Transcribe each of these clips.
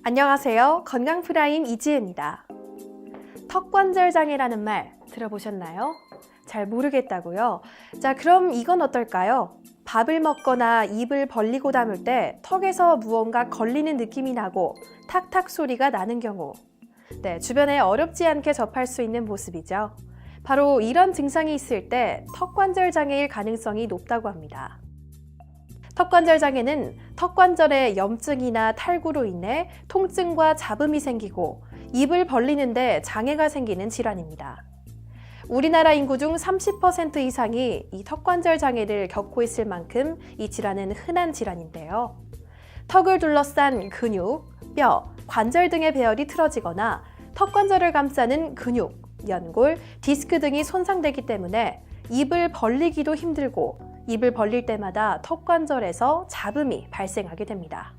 안녕하세요. 건강프라임 이지혜입니다. 턱관절 장애라는 말 들어보셨나요? 잘 모르겠다고요? 자, 그럼 이건 어떨까요? 밥을 먹거나 입을 벌리고 담을 때 턱에서 무언가 걸리는 느낌이 나고 탁탁 소리가 나는 경우. 네, 주변에 어렵지 않게 접할 수 있는 모습이죠. 바로 이런 증상이 있을 때 턱관절 장애일 가능성이 높다고 합니다. 턱관절 장애는 턱관절에 염증이나 탈구로 인해 통증과 잡음이 생기고 입을 벌리는데 장애가 생기는 질환입니다. 우리나라 인구 중 30% 이상이 이 턱관절 장애를 겪고 있을 만큼 이 질환은 흔한 질환인데요. 턱을 둘러싼 근육, 뼈, 관절 등의 배열이 틀어지거나 턱관절을 감싸는 근육, 연골, 디스크 등이 손상되기 때문에 입을 벌리기도 힘들고 입을 벌릴 때마다 턱관절에서 잡음이 발생하게 됩니다.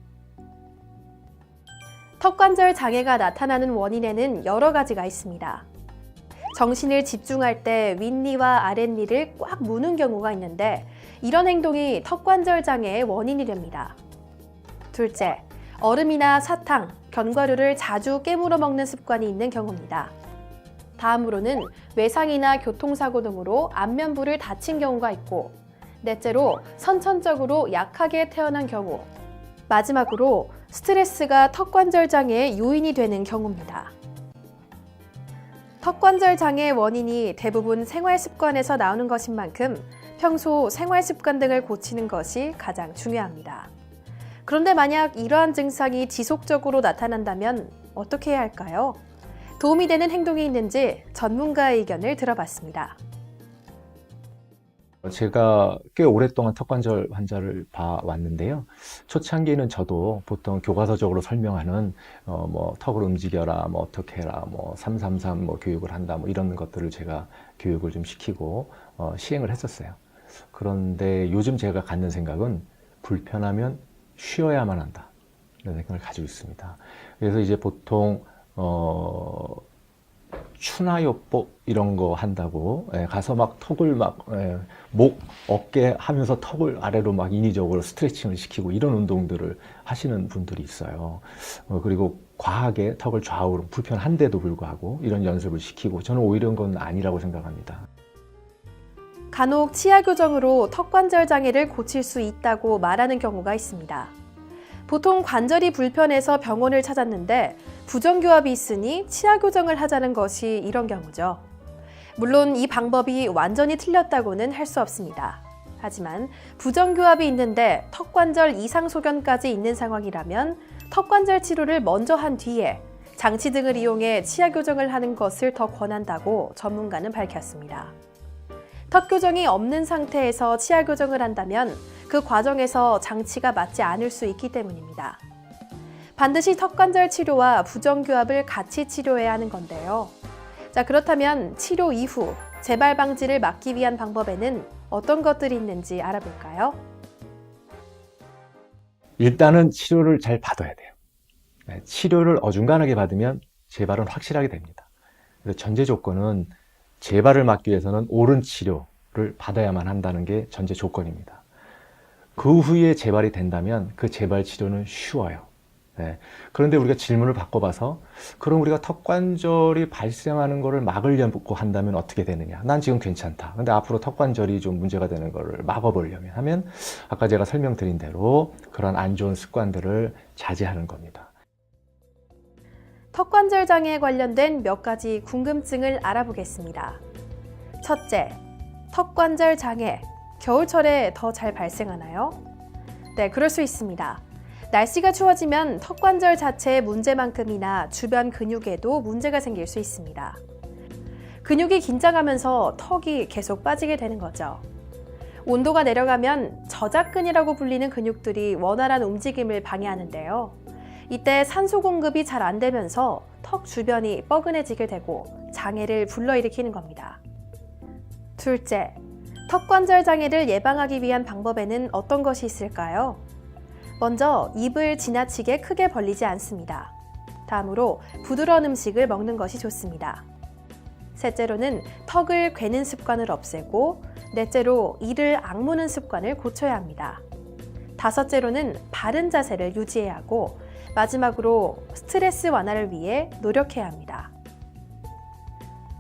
턱관절 장애가 나타나는 원인에는 여러 가지가 있습니다. 정신을 집중할 때 윗니와 아랫니를 꽉 무는 경우가 있는데 이런 행동이 턱관절 장애의 원인이 됩니다. 둘째, 얼음이나 사탕, 견과류를 자주 깨물어 먹는 습관이 있는 경우입니다. 다음으로는 외상이나 교통사고 등으로 안면부를 다친 경우가 있고, 넷째로 선천적으로 약하게 태어난 경우, 마지막으로 스트레스가 턱관절 장애의 요인이 되는 경우입니다. 턱관절 장애의 원인이 대부분 생활 습관에서 나오는 것인 만큼 평소 생활 습관 등을 고치는 것이 가장 중요합니다. 그런데 만약 이러한 증상이 지속적으로 나타난다면 어떻게 해야 할까요? 도움이 되는 행동이 있는지 전문가의 의견을 들어봤습니다. 제가 꽤 오랫동안 턱관절 환자를 봐왔는데요. 초창기에는 저도 보통 교과서적으로 설명하는 턱을 움직여라, 어떻게 해라, 333 교육을 한다, 이런 것들을 제가 교육을 좀 시키고 시행을 했었어요. 그런데 요즘 제가 갖는 생각은 불편하면 쉬어야만 한다, 이런 생각을 가지고 있습니다. 그래서 이제 보통 추나요법 이런 거 한다고 가서 막 턱을 목, 어깨 하면서 턱을 아래로 막 인위적으로 스트레칭을 시키고 이런 운동들을 하시는 분들이 있어요. 그리고 과하게 턱을 좌우로 불편한데도 불구하고 이런 연습을 시키고, 저는 오히려 그건 아니라고 생각합니다. 간혹 치아 교정으로 턱관절 장애를 고칠 수 있다고 말하는 경우가 있습니다. 보통 관절이 불편해서 병원을 찾았는데 부정교합이 있으니 치아 교정을 하자는 것이 이런 경우죠. 물론 이 방법이 완전히 틀렸다고는 할 수 없습니다. 하지만 부정교합이 있는데 턱관절 이상 소견까지 있는 상황이라면 턱관절 치료를 먼저 한 뒤에 장치 등을 이용해 치아 교정을 하는 것을 더 권한다고 전문가는 밝혔습니다. 턱 교정이 없는 상태에서 치아 교정을 한다면 그 과정에서 장치가 맞지 않을 수 있기 때문입니다. 반드시 턱관절 치료와 부정교합을 같이 치료해야 하는 건데요. 자, 그렇다면 치료 이후 재발 방지를 막기 위한 방법에는 어떤 것들이 있는지 알아볼까요? 일단은 치료를 잘 받아야 돼요. 치료를 어중간하게 받으면 재발은 확실하게 됩니다. 그래서 전제 조건은 재발을 막기 위해서는 옳은 치료를 받아야만 한다는 게 전제 조건입니다. 그 후에 재발이 된다면 그 재발 치료는 쉬워요. 그런데 우리가 질문을 바꿔봐서, 그럼 우리가 턱관절이 발생하는 것을 막으려고 한다면 어떻게 되느냐? 난 지금 괜찮다. 근데 앞으로 턱관절이 좀 문제가 되는 것을 막아보려면 하면, 아까 제가 설명드린 대로 그런 안 좋은 습관들을 자제하는 겁니다. 턱관절 장애에 관련된 몇 가지 궁금증을 알아보겠습니다. 첫째, 턱관절 장애, 겨울철에 더 잘 발생하나요? 네, 그럴 수 있습니다. 날씨가 추워지면 턱관절 자체의 문제만큼이나 주변 근육에도 문제가 생길 수 있습니다. 근육이 긴장하면서 턱이 계속 빠지게 되는 거죠. 온도가 내려가면 저작근이라고 불리는 근육들이 원활한 움직임을 방해하는데요. 이때 산소 공급이 잘 안 되면서 턱 주변이 뻐근해지게 되고 장애를 불러일으키는 겁니다. 둘째, 턱관절 장애를 예방하기 위한 방법에는 어떤 것이 있을까요? 먼저 입을 지나치게 크게 벌리지 않습니다. 다음으로 부드러운 음식을 먹는 것이 좋습니다. 셋째로는 턱을 괴는 습관을 없애고, 넷째로 이를 악무는 습관을 고쳐야 합니다. 다섯째로는 바른 자세를 유지해야 하고, 마지막으로 스트레스 완화를 위해 노력해야 합니다.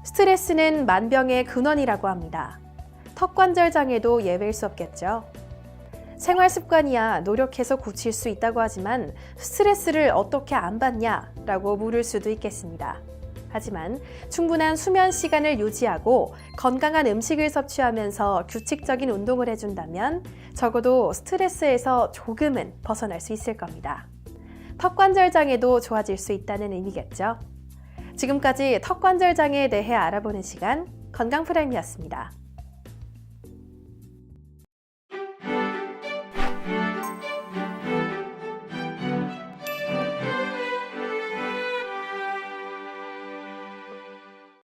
스트레스는 만병의 근원이라고 합니다. 턱관절 장애도 예외일 수 없겠죠. 생활 습관이야 노력해서 고칠 수 있다고 하지만 스트레스를 어떻게 안 받냐라고 물을 수도 있겠습니다. 하지만 충분한 수면 시간을 유지하고 건강한 음식을 섭취하면서 규칙적인 운동을 해준다면 적어도 스트레스에서 조금은 벗어날 수 있을 겁니다. 턱관절 장애도 좋아질 수 있다는 의미겠죠. 지금까지 턱관절 장애에 대해 알아보는 시간 건강프라임이었습니다.